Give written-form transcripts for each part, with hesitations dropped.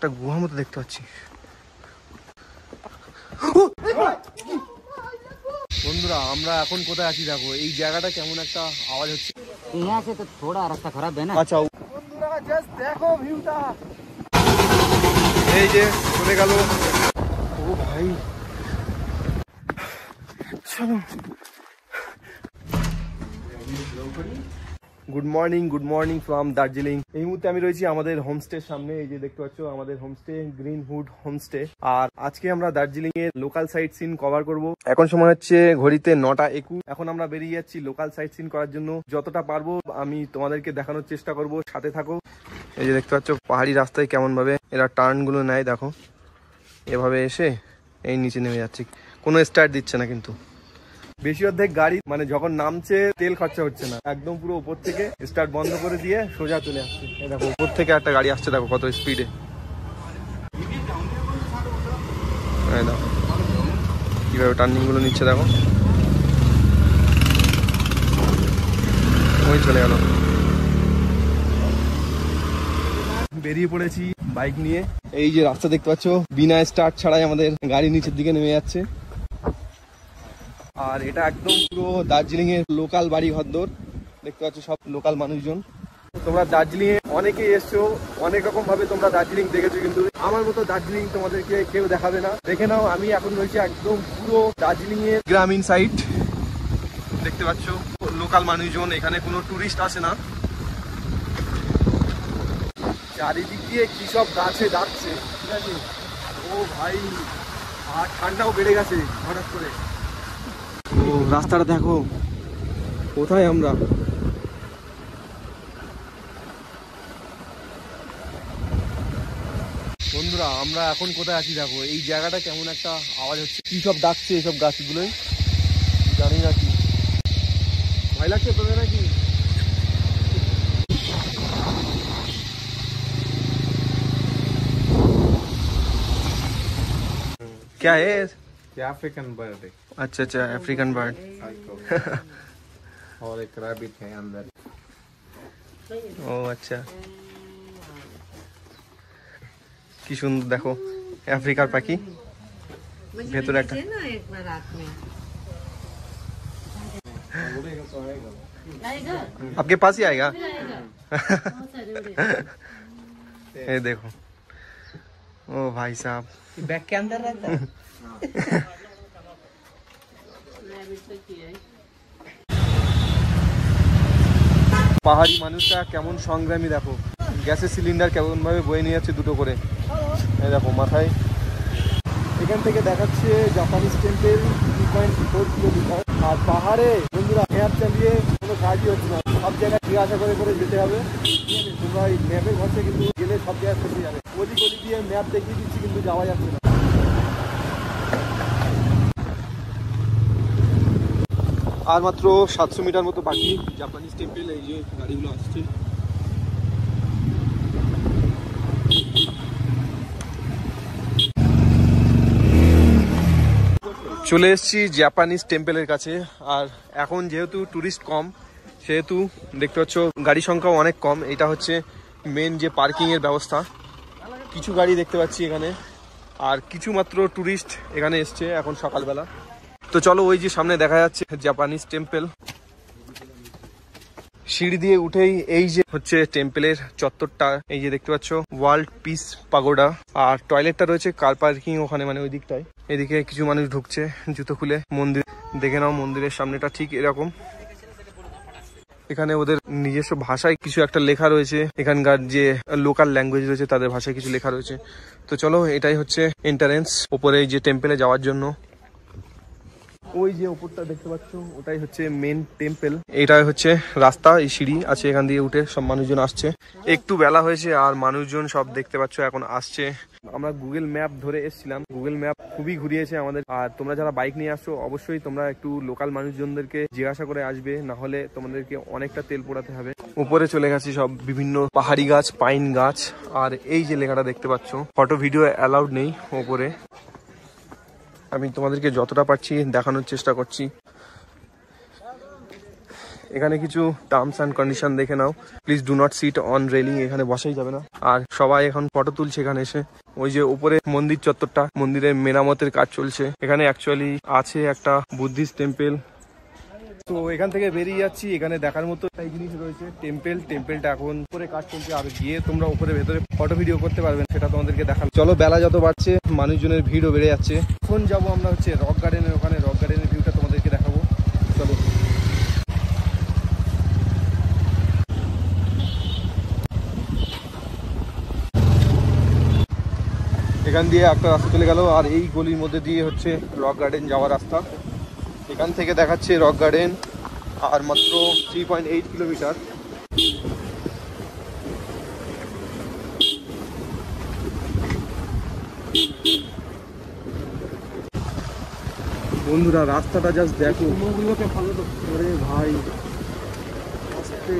একটা গুহা মতো দেখতে পাচ্ছি। বন্ধুরা আমরা এখন কোথায় আছি দেখো, এই জায়গাটা কেমন একটা আওয়াজ হচ্ছে। यहाँ से तो थोड़ा रास्ता खराब है ना। আচ্ছা বন্ধুরা জাস্ট দেখো ভিউটা, এই যে চলে গেল। ও ভাই চলো। Good morning from Darjeeling. এই মুহূর্তে আমি রয়েছি আমাদের হোমস্টের সামনে। এই যে দেখতে পাচ্ছ আমাদের হোমস্টে গ্রিনহুড হোমস্টে। আর আজকে আমরা দার্জিলিং এর লোকাল সাইট সিন কভার করব। এখন সময় হচ্ছে ঘড়িতে 9:21। এখন আমরা বেরিয়ে যাচ্ছি লোকাল সাইট সিন করার জন্য। যতটা পারবো আমি তোমাদেরকে দেখানোর চেষ্টা করব, সাথে থাকো। এই যে দেখতে পাচ্ছ পাহাড়ি রাস্তায় কেমন ভাবে এরা টার্ন গুলো নেয় দেখো, এভাবে এসে এই নিচে নেমে যাচ্ছে। কোনো স্টার্ট দিচ্ছে না, কিন্তু বেশি অর্ধেক গাড়ি মানে যখন নামছে তেল খরচা হচ্ছে না, একদম পুরো উপর থেকে স্টার্ট বন্ধ করে দিয়ে সোজা চলে আসছে। দেখো উপর থেকে একটা গাড়ি আসছে, দেখো কত স্পিডে। দেখো কিভাবে টার্নিং গুলো নিচ্ছে, দেখো ওই চলে গেল। বেরিয়ে পড়েছি বাইক নিয়ে। এই যে রাস্তা দেখতে পাচ্ছ, বিনা স্টার্ট ছাড়াই আমাদের গাড়ি নিচের দিকে নেমে যাচ্ছে। আর এটা একদম পুরো দার্জিলিং এর লোকাল বাড়ি ঘরদোর দেখতে পাচ্ছ, সব লোকাল মানুষজন। তোমরা দার্জিলিং এ অনেকেই এসছো, অনেক রকম ভাবে তোমরা দার্জিলিং দেখেছো, কিন্তু আমার মতো দার্জিলিং তোমাদেরকে কেউ দেখাবে না। দেখে নাও, আমি এখন রয়েছি একদম পুরো দার্জিলিং এর গ্রামীণ সাইড দেখতে পাচ্ছ। লোকাল মানুষজন, এখানে কোনো টুরিস্ট আসে না। চারিদিক দিয়ে কি সব গাছে যাচ্ছে, ঠিক আছে। ও ভাই, আর ঠান্ডাও বেড়ে গেছে হঠাৎ করে। ও রাস্তাটা দেখো, কোথায় আমরা। বন্ধুরা আমরা এখন কোথায় আছি দেখো, এই জায়গাটা কেমন একটা আওয়াজ হচ্ছে। কি সব ডাকছে এইসব গাছগুলোই, জানি না কি। ভয় লাগছে তোদের নাকি? क्या है? अफ्रीकन बर्ड है। अच्छा अच्छा, अफ्रीकन बर्ड। और एक रैबिट है अंदर। ও আচ্ছা, কি সুন্দর দেখো আফ্রিকার পাখি। ভেতরে একটা आपके पास ही आएगा। ये देखो, ओ भाई साहब बैग के अंदर रहता है। পাহাড়ি মানুষরা কেমন সংগ্রামী দেখো, গ্যাসের সিলিন্ডার কেমন ভাবে বয়ে নিয়ে যাচ্ছে দুটো করে। এই দেখো মাথায়। এখান থেকে দেখাচ্ছে জাপানিজ টেম্পেল 3.4 কিলোমিটার। আর পাহাড়ে বন্ধুরা ম্যাপ চালিয়ে কোনো কাজই হচ্ছে না, সব জায়গায় জিজ্ঞাসা করে করে যেতে হবে। তোমরা এই ম্যাপের ঘরছে কিন্তু গেলে সব জায়গায় ফেসে যাবে। গলি গলি দিয়ে ম্যাপ দেখিয়ে দিচ্ছি, কিন্তু যাওয়া যাচ্ছে না। আর মাত্র 700 মিটার মতো বাকি জাপানিজ টেম্পেল। এই যে গাড়িগুলো আসছে। চলে এসেছি জাপানিজ টেম্পেলের কাছে। আর এখন যেহেতু টুরিস্ট কম, সেহেতু দেখতে পাচ্ছ গাড়ি সংখ্যাও অনেক কম। এটা হচ্ছে মেন যে পার্কিং এর ব্যবস্থা। কিছু গাড়ি দেখতে পাচ্ছি এখানে, আর কিছু মাত্র টুরিস্ট এখানে এসছে এখন সকালবেলা। তো চলো, ওই যে সামনে দেখা যাচ্ছে জাপানিজ টেম্পেল। সিঁড়ি দিয়ে উঠেই এই যে হচ্ছে টেম্পেলের চত্বরটা, এই যে দেখতে পাচ্ছ ওয়ার্ল্ড পিস পাগোডা। আর টয়লেটটা রয়েছে কার পার্কিং ওখানে, মানে ওই দিকটায়। এদিকে কিছু মানুষ ঢুকছে জুতো খুলে। মন্দির দেখে নাও, মন্দিরের সামনেটা ঠিক এরকম। এখানে ওদের নিজস্ব ভাষায় কিছু একটা লেখা রয়েছে, এখানকার যে লোকাল ল্যাঙ্গুয়েজ রয়েছে তাদের ভাষায় কিছু লেখা রয়েছে। তো চলো, এটাই হচ্ছে এন্ট্রান্স ওপরে যে টেম্পেলে যাওয়ার জন্য। ওই যে উপরটা দেখতে পাচ্ছ, ওটাই হচ্ছে মেন টেম্পেল। এটাই হচ্ছে রাস্তা, এই সিঁড়ি আছে, এখান দিয়ে উঠে সব মানুষজন আসছে। একটু বেলা হয়েছে আর মানুষজন সব দেখতে পাচ্ছ এখন আসছে। আমরা গুগল ম্যাপ ধরে এসেছিলাম, গুগল ম্যাপ খুবই ঘুরিয়েছে আমাদের। আর তোমরা যারা বাইক নিয়ে আসছো, অবশ্যই তোমরা একটু লোকাল মানুষজনদেরকে জিজ্ঞাসা করে আসবে, না হলে তোমাদেরকে অনেকটা তেল পোড়াতে হবে। উপরে চলে গেছি সব বিভিন্ন পাহাড়ি গাছ, পাইন গাছ। আর এই যে লেখাটা দেখতে পাচ্ছ, ফটো ভিডিও অ্যালাউড নেই ওপরে। আমি তোমাদেরকে যতটা পারছি দেখানোর চেষ্টা করছি। এখানে কিছু টার্মস অ্যান্ড কন্ডিশন দেখে নাও। Please do not sit on railing, এখানে বসাই যাবে না। আর সবাই এখন ফটো তুলছে এখানে এসে। ওই যে উপরে মন্দির চত্বরটা, মন্দিরের মেরামতের কাজ চলছে। এখানে অ্যাকচুয়ালি আছে একটা বুদ্ধিস্ট টেম্পল। তো এখান থেকে বেরিয়ে যাচ্ছি। এখানে দেখার মতো একটা জিনিস রয়েছে, টেম্পলটা এখন উপরে কাজ চলছে। আর গিয়ে তোমরা উপরে ভেতরে ফটো ভিডিও করতে পারবেন, সেটা তোমাদেরকে দেখাবো। চলো, বেলা যত বাড়ছে মানুষজনের ভিড়ও বেড়ে যাচ্ছে। এখন যাবো আমরা হচ্ছে রক গার্ডেনের ওখানে। রক গার্ডেনের ভিউটা তোমাদেরকে দেখাবো, চলো। এখান দিয়ে একটা রাস্তা চলে গেল, আর এই গলির মধ্যে দিয়ে হচ্ছে রক গার্ডেন যাওয়ার রাস্তা। এখান থেকে দেখাচ্ছে রক গার্ডেন আর মাত্র 3.8 কিলোমিটার। বন্ধুরা রাস্তাটা জাস্ট দেখো, ওরে ভাই আস্তে।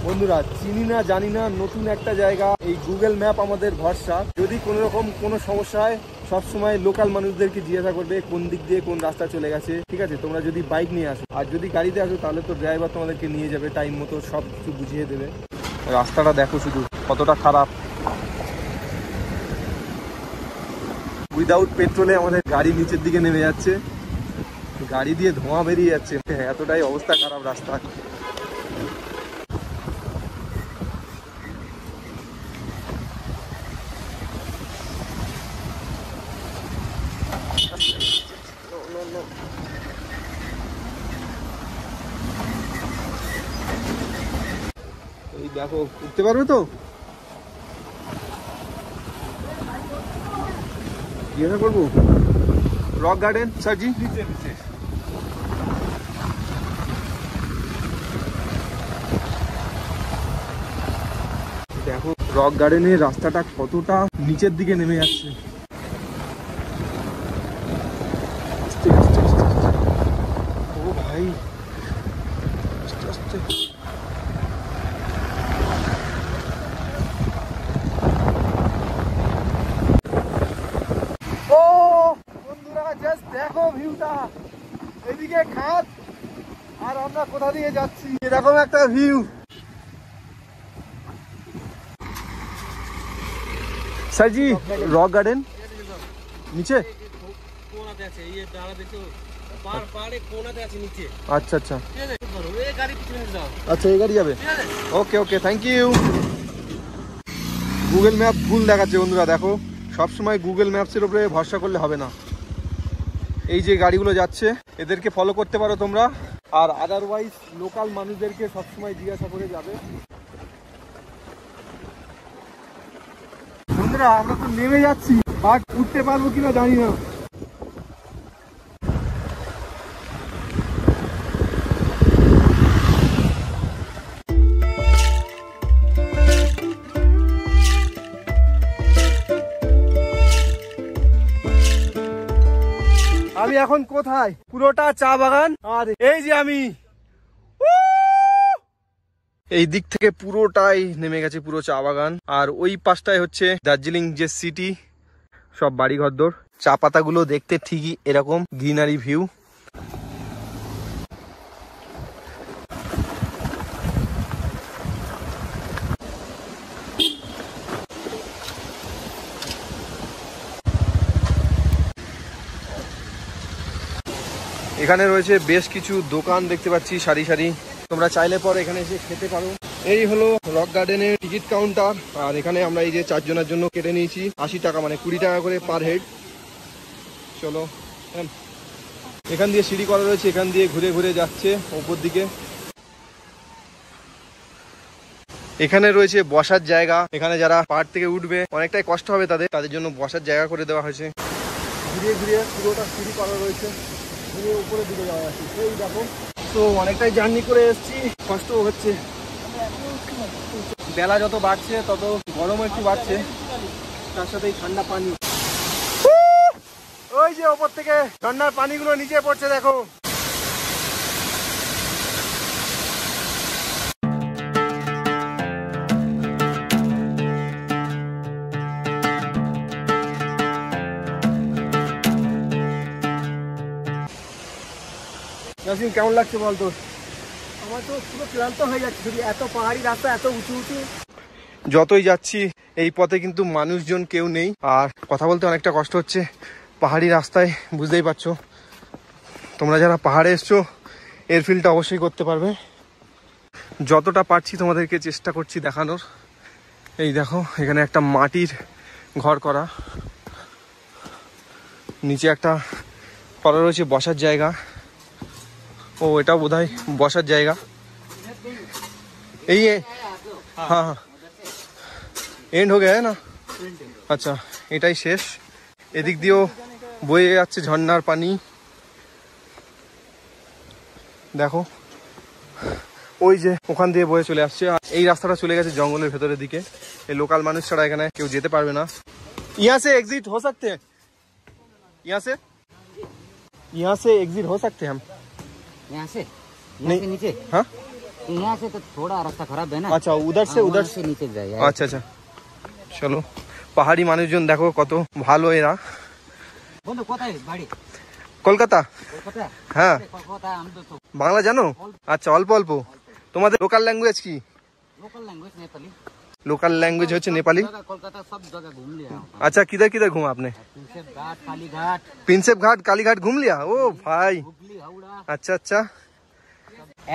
বন্ধুরা চিনি না জানি না, নতুন একটা জায়গা, এই গুগল ম্যাপ আমাদের ভরসা। যদি কোনো রকম কোনো সমস্যা হয় সবসময় লোকাল মানুষদেরকে জিজ্ঞাসা করবে কোন দিক দিয়ে কোন রাস্তা চলে গেছে, ঠিক আছে? তোমরা যদি বাইক নিয়ে আসো, আর যদি গাড়িতে আসো তাহলে তো ড্রাইভার তোমাদেরকে নিয়ে যাবে, টাইম মতো সব কিছু বুঝিয়ে দেবে। রাস্তাটা দেখো শুধু কতটা খারাপ। উইদাউট পেট্রোলে আমাদের গাড়ি নিচের দিকে নেমে যাচ্ছে, গাড়ি দিয়ে ধোঁয়া বেরিয়ে যাচ্ছে, এতটাই অবস্থা খারাপ রাস্তা। এই দেখো, উঠতে পারবে তো? জিজ্ঞাসা করবো। রক গার্ডেন স্যারজি, দেখো রক গার্ডেনের রাস্তাটা কতটা নিচের দিকে নেমে যাচ্ছে। আস্তে আস্তে আস্তে আস্তে। ও ভাই আস্তে আস্তে। ও বন্ধুরা জাস্ট দেখো ভিউটা, এদিকে খাদ আর আমরা কোথা দিয়ে যাচ্ছি, এরকম একটা ভিউ। স্যারজি রক গার্ডেন নিচে, আচ্ছা আচ্ছা আচ্ছা, এই গাড়ি যাবে। ওকে ওকে, থ্যাংক ইউ। গুগল ম্যাপ ভুল দেখাচ্ছে বন্ধুরা, দেখো সবসময় গুগল ম্যাপসের উপরে ভরসা করলে হবে না। এই যে গাড়িগুলো যাচ্ছে এদেরকে ফলো করতে পারো তোমরা, আর আদারওয়াইজ লোকাল মানুষদেরকে সবসময় জিজ্ঞাসা করে যাবে। বন্ধুরা আমরা তো নেমে যাচ্ছি, বাট উঠতে পারবো কিনা জানি না। আমি এখন কোথায়? পুরোটা চা বাগান, আর এই যে আমি এই দিক থেকে পুরোটাই নেমে গেছে, পুরো চা বাগান। আর ওই পাশটায় হচ্ছে দার্জিলিং যে সিটি, সব বাড়ি ঘরদোর। চা পাতাগুলো দেখতে ঠিকই এরকম গ্রিনারি ভিউ। এখানে রয়েছে বেশ কিছু দোকান দেখতে পাচ্ছি সারি সারি, তোমরা চাইলে পর এখানে এসে খেতে পারো। এই হলো রক গার্ডেনের টিকিট কাউন্টার, আর এখানে আমরা এই যে 4 জনের জন্য কেটে নিয়েছি 80 টাকা, মানে 20 টাকা করে পার হেড। চলো, এখান দিয়ে সিঁড়ি করা রয়েছে, এখান দিয়ে ঘুরে ঘুরে যাচ্ছে ওপর দিকে। এখানে রয়েছে বসার জায়গা, এখানে যারা পাহাড় থেকে উঠবে অনেকটাই কষ্ট হবে তাদের জন্য বসার জায়গা করে দেওয়া হয়েছে। ঘুরিয়ে ঘুরিয়ে পুরোটা সিঁড়ি করা রয়েছে, ঘুরিয়ে উপরের দিকে যাওয়া যাচ্ছে। এই দেখো, তো অনেকটাই জার্নি করে এসেছি, কষ্ট হচ্ছে। বেলা যত বাড়ছে তত গরম একটু বাড়ছে, তার সাথে ঠান্ডা পানি। ওই যে ওপর থেকে ঝর্ণার পানিগুলো নিচে পড়ছে দেখো। জসিম কেমন লাগছে বল তোর? আমার তো পুরো ক্লান্ত হয়ে যাচ্ছে, শুধু এত পাহাড়ি রাস্তা, এত উঁচু উঁচু। যতই যাচ্ছি এই পথে কিন্তু মানুষজন কেউ নেই, আর কথা বলতে অনেকটা কষ্ট হচ্ছে। পাহাড়ি রাস্তায় বুঝতেই পারছো, তোমরা যারা পাহাড়ে এসছো এর ফিলটা অবশ্যই করতে পারবে। যতটা পারছি তোমাদেরকে চেষ্টা করছি দেখানোর। এই দেখো এখানে একটা মাটির ঘর করা, নিচে একটা করা রয়েছে বসার জায়গা। ও এটাও বোধহয় বসার জায়গা। এই হ্যাঁ হ্যাঁ এন্ড হয়ে গেছে না? আচ্ছা এটাই শেষ। এদিক দিয়েও বয়ে যাচ্ছে ঝর্ণার পানি। দেখো ওই যে ওখান দিয়ে বয়ে চলে আসছে। এই রাস্তাটা চলে গেছে জঙ্গলের ভেতরের দিকে। এই লোকাল মানুষ ছাড়া এখানে কেউ যেতে পারবে না। यहाँ से एग्जिट हो सकते हैं? यहाँ से एग्जिट हो सकते हैं हम? यहाँ से नहीं। नीचे। हाँ यहाँ से तो थोड़ा रास्ता खराब है ना। अच्छा उधर से नीचे जाए। আচ্ছা আচ্ছা চলো। পাহাড়ি মানুষজন দেখো কত ভালো এরা। বন্ধু কোথায় বাড়ি? কলকাতা। কলকাতা? হ্যাঁ কলকাতা। আমি তো বাংলা জানো? আচ্ছা অল্প অল্প। তোমাদের লোকাল ল্যাঙ্গুয়েজ কি? Local language Nepali. Local language होच्छे नेपाली। कोलकाता सब जगह घूम लिया। अच्छा किधर किधर घूमा आपने? प्रिंसेप घाट, कालीघाट। प्रिंसेप घाट कालीघाट घूम लिया? ओ भाई हुगली, हावड़ा। अच्छा अच्छा।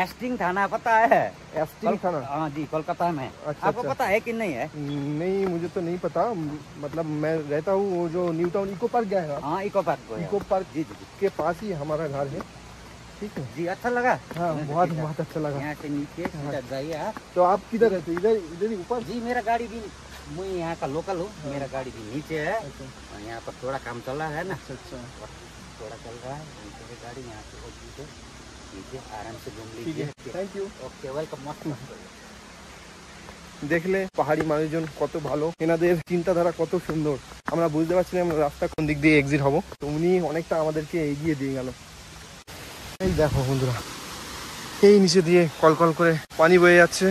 एस्टिंग थाना पता है? एस्टिंग थाना? हाँ जी कोलकाता में। अच्छा, आपको अच्छा। पता है कि नहीं है? नहीं मुझे तो नहीं पता, मतलब मैं रहता हूँ वो जो न्यू टाउन इको पार्क गया है। हाँ इको पार्क को। इको पार्क जी जी के पास ही हमारा घर है। ठीक है जी अच्छा लगा। हाँ बहुत बहुत अच्छा लगा। यहाँ से नीचे सीधा जाइए आप। तो आप किधर रहते? इधर इधर ही ऊपर? जी मेरा गाड़ी भी, मैं यहाँ का लोकल हूँ। मेरा गाड़ी भी नीचे है। और यहाँ पर थोड़ा काम चल रहा है ना। अच्छा थोड़ा चल रहा है नीचे की गाड़ी, यहाँ से नीचे आराम से घूम ठीक है लीजिए। Thank you. Okay welcome. मस्त দেখলে পাহাড়ি মানুষজন কত ভালো, এনাদের চিন্তাধারা কত সুন্দর। আমরা বুঝতে পারছিলাম রাস্তা কোন দিক দিয়ে এক্সিট হবো, তো উনি অনেকটা আমাদেরকে এগিয়ে দিয়ে গেল। এই দেখো বন্ধুরা, এই নিচে দিয়ে কলকল করে পানি বয়ে যাচ্ছে,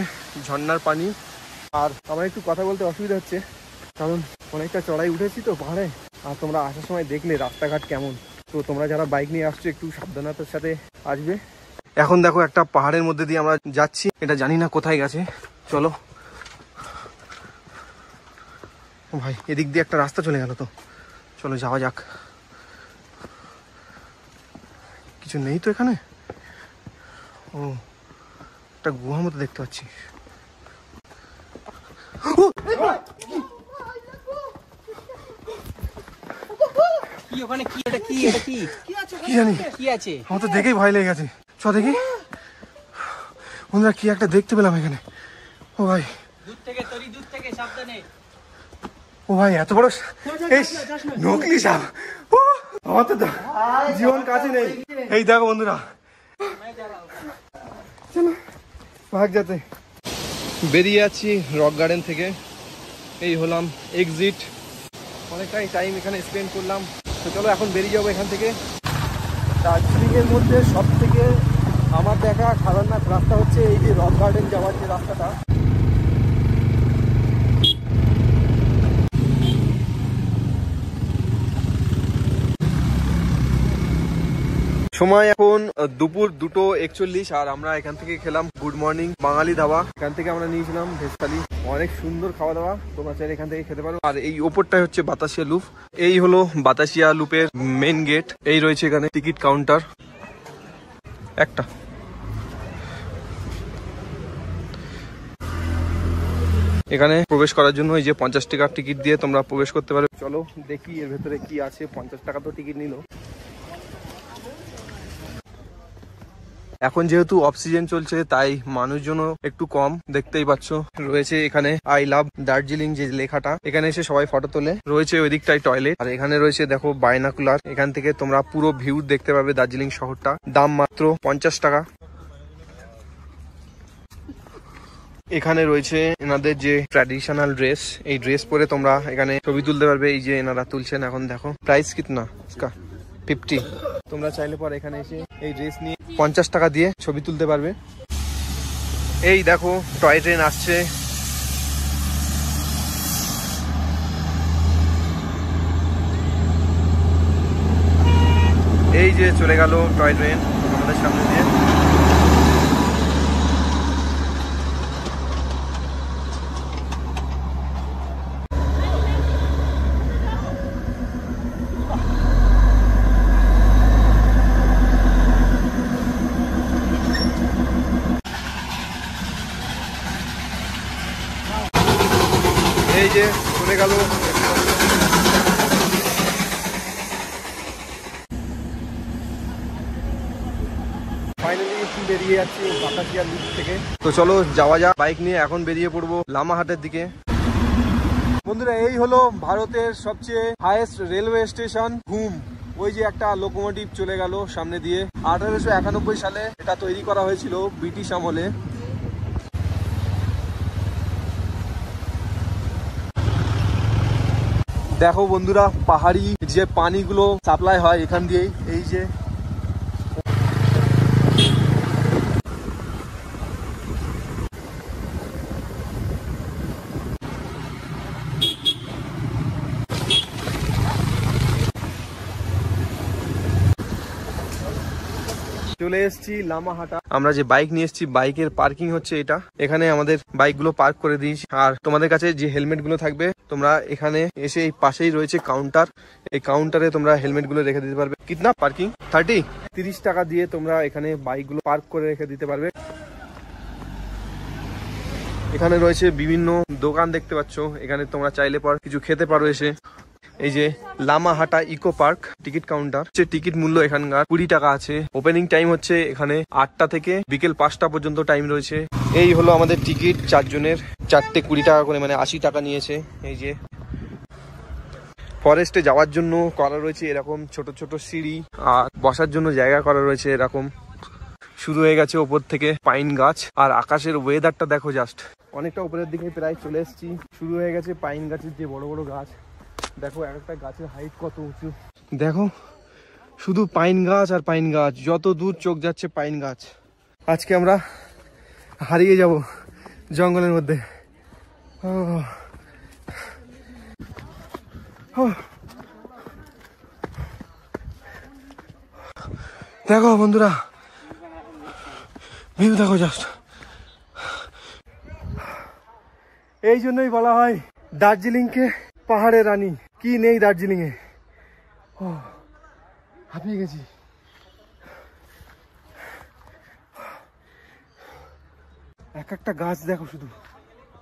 ঝর্ণার পানি। আর আমার একটু কথা বলতে অসুবিধা হচ্ছে, কারণ অনেকটা চড়াই উঠেছি তো পাহাড়ে। আর তোমরা আসার সময় দেখলে রাস্তাঘাট কেমন। তো তোমরা যারা বাইক নিয়ে আসছো একটু সাবধানতার সাথে আসবে। এখন দেখো একটা পাহাড়ের মধ্যে দিয়ে আমরা যাচ্ছি, এটা জানি না কোথায় গেছে। চলো ও ভাই, এদিক দিয়ে একটা রাস্তা চলে গেল, তো চলো যাওয়া যাক। কিছু নেই তো এখানে? ও একটা গুহা মতো দেখতে পাচ্ছি। কি ওখানে কি? এটা কি? এটা কি? কি জানি, কি আছে? আমার তো দেখেই ভয় লেগে গেছে। চ দেখি বন্ধুরা, কি একটা দেখতে পেলাম এখানে। ও ভাই, দূর থেকে তরি, দূর থেকে সাবধানে। ও ভাই এত বড় নকলি সাপ! ও, আমার তো জীবন কাছে নেই। এই দেখো বন্ধুরা, চলো ভাগ যাতে। বেরিয়ে যাচ্ছি রক গার্ডেন থেকে। এই হলাম এক্সিট। অনেকটাই টাইম এখানে স্পেন্ড করলাম, তো চলো এখন বেরিয়ে যাবো এখান থেকে। দার্জিলিংয়ের মধ্যে সব থেকে আমার দেখা খতরনাক রাস্তা হচ্ছে এই যে রক গার্ডেন যাওয়ার যে রাস্তাটা। সময় এখন দুপুর 2:41 আর আমরা এখান থেকে খেলাম গুড মর্নিং বাঙালি ধাবা। এখান থেকে আমরা নিয়েছিলাম ভেজ থালি, অনেক সুন্দর খাওয়া দাওয়া, তোমরা চাইলে এখান থেকে খেতে পারো। আর এই ওপরটাই হচ্ছে বাতাসিয়া লুপ। এই হলো বাতাসিয়া লুপের মেন গেট। এই রয়েছে এখানে টিকিট কাউন্টার একটা। এখানে প্রবেশ করার জন্য এই যে 50 টাকার টিকিট দিয়ে তোমরা প্রবেশ করতে পারো। চলো দেখি এর ভেতরে কি আছে। 50 টাকা তো টিকিট নিল। এখন যেহেতু অফ সিজন চলছে তাই মানুষজনও একটু কম, দেখতেই পাচ্ছ। রয়েছে এখানে আই লাভ দার্জিলিং যে লেখাটা, এখানে এসে সবাই ফটো তোলে। রয়েছে ওই দিকটায় টয়লেট, আর এখানে রয়েছে দেখো বাইনাকুলার। এখান থেকে তোমরা পুরো ভিউ দেখতে পাবে দার্জিলিং শহরটা। দাম মাত্র 50 টাকা। এখানে রয়েছে এনাদের যে ট্র্যাডিশনাল ড্রেস, এই ড্রেস পরে তোমরা এখানে ছবি তুলতে পারবে। এই যে এনারা তুলছেন এখন, দেখো প্রাইস কিতনা ইসকা 50। তোমরা চাইলে পর এখানে এসে এই ড্রেস নিয়ে 50 টাকা দিয়ে ছবি তুলতে পারবে। এই দেখো টয় ট্রেন আসছে। এই যে চলে গেল টয় ট্রেন। আমাদের সামনে দিয়ে। এই যে চলে গেল। ফাইনালি বেরিয়ে যাচ্ছি বাতাসিয়া লুপ থেকে। তো চলো যাওয়া যাক, বাইক নিয়ে এখন বেরিয়ে পড়বো লামাহাটের দিকে। বন্ধুরা, এই হলো ভারতের সবচেয়ে হাইয়েস্ট রেলওয়ে স্টেশন ঘুম। ওই যে একটা লোকোমোটিভ চলে গেল সামনে দিয়ে। 1891 সালে এটা তৈরি করা হয়েছিল ব্রিটিশ আমলে। দেখো বন্ধুরা, পাহাড়ি যে পানিগুলো সাপ্লাই হয় এখান দিয়েই, এই যে চলে এসেছি লামাহাটা। আমরা যে বাইক নিয়ে এসেছি, বাইকের পার্কিং হচ্ছে এটা। এখানে আমাদের বাইক গুলো পার্ক করে দিয়েছি। আর তোমাদের কাছে যে হেলমেট গুলো থাকবে, তোমরা এখানে এসে এই পাশেই রয়েছে কাউন্টার। এই কাউন্টারে তোমরা হেলমেট গুলো রেখে দিতে পারবে। কিতনা পার্কিং? 30 টাকা দিয়ে তোমরা এখানে বাইক গুলো পার্ক করে রেখে দিতে পারবে। এখানে রয়েছে বিভিন্ন দোকান দেখতে পাচ্ছ। এখানে তোমরা চাইলে পর কিছু খেতে পারো এসে। এই যে Lamahata eco park ticket counter, ticket মূল্য এখানকার 20 টাকা আছে। ওপেনিং টাইম হচ্ছে এখানে 8টা থেকে বিকেল 5টা পর্যন্ত টাইম রয়েছে। এই হলো আমাদের টিকিট, 4 জনের 4টে 20 টাকা করে, মানে 80 টাকা নিয়েছে। এই যে ফরেস্টে যাওয়ার জন্য করা রয়েছে এরকম ছোট ছোট সিঁড়ি, আর বসার জন্য জায়গা করা রয়েছে এরকম। শুরু হয়ে গেছে ওপর থেকে পাইন গাছ, আর আকাশের ওয়েদারটা দেখো জাস্ট। অনেকটা উপরের দিকে প্রায় চলে এসেছি। শুরু হয়ে গেছে পাইন গাছের যে বড় বড় গাছ। দেখো একটা গাছের হাইট কত উঁচু, দেখো শুধু পাইন গাছ আর পাইন গাছ, যত দূর চোখ যাচ্ছে পাইন গাছ। আজকে আমরা হারিয়ে যাব জঙ্গলের মধ্যে। দেখো বন্ধুরা, ভিউ দেখো জাস্ট। এই জন্যই বলা হয় দার্জিলিংকে পাহাড়ের রানী। কি নেই দার্জিলিং এ, হাঁপিয়ে গেছি। এক একটা গাছ দেখো শুধু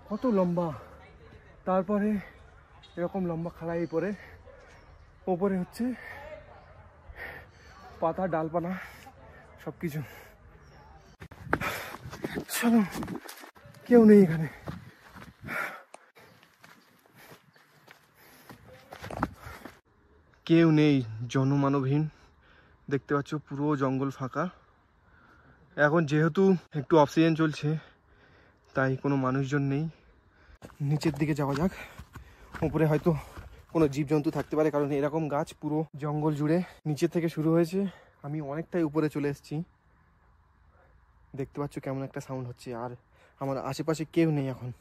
কত লম্বা, তারপরে এরকম লম্বা খাড়াই পরে, ওপরে হচ্ছে পাতা ডালপালা সবকিছু। চলো, কেউ নেই এখানে। কেউ নেই, জনমানবহীন। দেখতে পাচ্ছ পুরো জঙ্গল ফাঁকা। এখন যেহেতু একটু অক্সিজেন চলছে, তাই কোনো মানুষজন নেই। নিচের দিকে যাওয়া যাক। উপরে হয়তো কোনো জীবজন্তু থাকতে পারে, কারণ এরকম গাছ পুরো জঙ্গল জুড়ে নিচে থেকে শুরু হয়েছে। আমি অনেকটাই উপরে চলে এসেছি। দেখতে পাচ্ছ কেমন একটা সাউন্ড হচ্ছে, আর আমার আশেপাশে কেউ নেই এখন।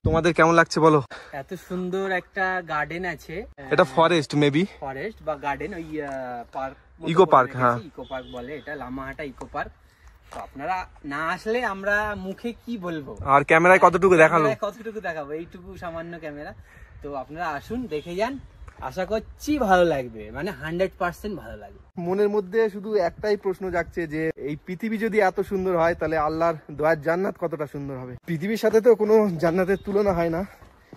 তোমাদের কেমন লাগছে বলো? এত সুন্দর একটা গার্ডেন আছে। এটা ফরেস্ট, মেবি ফরেস্ট বা গার্ডেন, ওই পার্ক, ইকো পার্ক। হ্যাঁ, ইকো পার্ক বলে এটা, লামাহাটা ইকো পার্ক। তো আপনারা না আসলে আমরা মুখে কি বলবো, আর ক্যামেরায় কতটুকু দেখালো, কতটুকু দেখাবো, এইটুকু সামান্য ক্যামেরা। তো আপনারা আসুন, দেখে যান। আশা করছি ভালো লাগবে, মানে 100% ভালো লাগবে। মনের মধ্যে শুধু একটাই প্রশ্ন জাগছে যে এই পৃথিবী যদি এত সুন্দর হয়, তাহলে আল্লাহর দয়ার জান্নাত কতটা সুন্দর হবে। পৃথিবীর সাথে তো কোনো জান্নাতের তুলনা হয় না।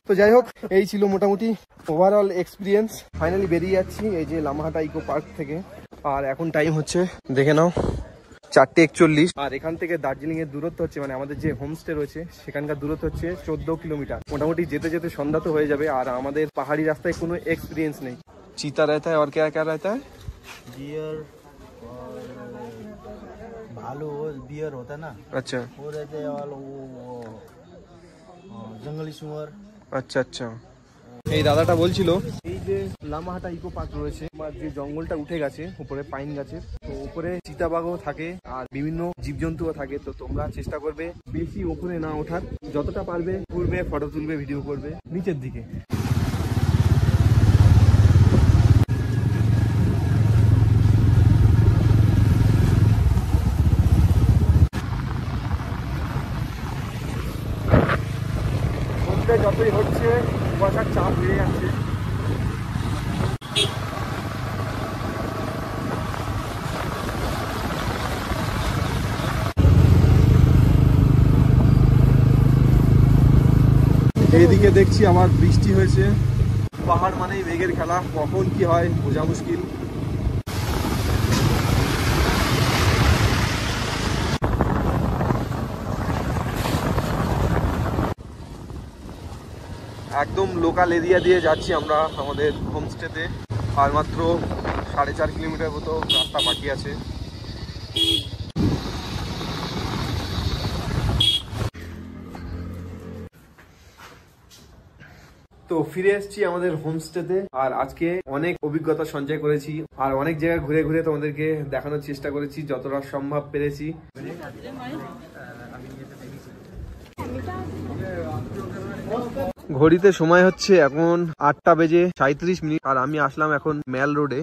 তো যাই হোক, এই ছিল মোটামুটি ওভারঅল এক্সপিরিয়েন্স। ফাইনালি বেরিয়ে যাচ্ছি এই যে লামাহাটা ইকো পার্ক থেকে। আর এখন টাইম হচ্ছে, দেখে নাও, 4:41। আর এখান থেকে দার্জিলিং এর দূরত্ব হচ্ছে, মানে আমাদের যে হোমস্টে রয়েছে সেখানকার দূরত্ব হচ্ছে 14 কিলোমিটার। মোটামুটি যেতে যেতে সন্ধ্যা তো হয়ে যাবে। আর আমাদের পাহাড়ি রাস্তায় কোনো এক্সপিরিয়েন্স নেই। চিতা रहता है और क्या क्या रहता है? बियर और भालू बियर होता है ना, अच्छा वो रहते हैं, और वो जंगली सुअर। আচ্ছা আচ্ছা। এই দাদাটা বলছিল এই যে লামাহাটা ইকো পার্ক রয়েছে, আমার যে জঙ্গলটা উঠে গেছে উপরে পাইন গাছের, তো উপরে চিতাবাঘও থাকে আর বিভিন্ন জীবজন্তুও থাকে। তো তোমরা চেষ্টা করবে বেশি উপরে না ওঠার, যতটা পারবে ঘুরবে, ফটো তুলবে, ভিডিও করবে নিচের দিকে। যতই হচ্ছে কুয়াশার চাপ বেড়ে যাচ্ছে। এইদিকে দেখছি আবার বৃষ্টি হয়েছে। পাহাড় মানেই মেঘের খেলা, কখন কি হয় বোঝা মুশকিল। একদম লোকাল এরিয়া দিয়ে যাচ্ছি আমরা আমাদের হোমস্টেতে, আর মাত্র 4.5 কিলোমিটার মতো রাস্তা বাকি আছে। তো ফিরে এসেছি আমাদের হোমস্টেতে, আর আজকে অনেক অভিজ্ঞতা সঞ্চয় করেছি, আর অনেক জায়গা ঘুরে ঘুরে তোমাদেরকে দেখানোর চেষ্টা করেছি যতটা সম্ভব পেরেছি। ঘড়িতে সময় হচ্ছে এখন 8টা বেজে 37 মিনিট, আর আমি আসলাম এখন ম্যাল রোডে।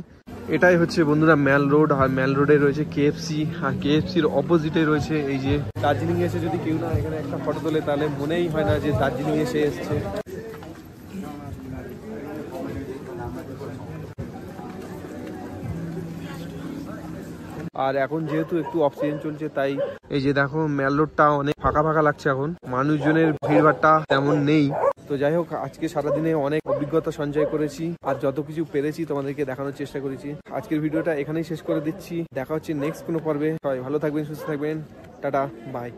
এটাই হচ্ছে বন্ধুরা ম্যাল রোড, আর ম্যাল রোডে রয়েছে কেএফসি, আর কেএফসির অপোজিটে রয়েছে এই যে দার্জিলিং এসে যদি কেউ না এখানে একটা ফটো তোলে তাহলে মনেই হয় না যে দার্জিলিং এসে এসছে। আর এখন যেহেতু একটু অফ সিজন চলছে তাই এই যে দেখো ম্যাল রোডটা অনেক ফাঁকা ফাঁকা লাগছে, এখন মানুষজনের ভিড়ভাড়টা তেমন নেই। তো যাই হোক, আজকে সারাদিনে অনেক অভিজ্ঞতা সঞ্চয় করেছি, আর যত কিছু পেরেছি তোমাদেরকে দেখানোর চেষ্টা করেছি। আজকের ভিডিওটা এখানেই শেষ করে দিচ্ছি, দেখা হচ্ছে নেক্সট কোনো পর্বে। সবাই ভালো থাকবেন, সুস্থ থাকবেন, টাটা, বাই।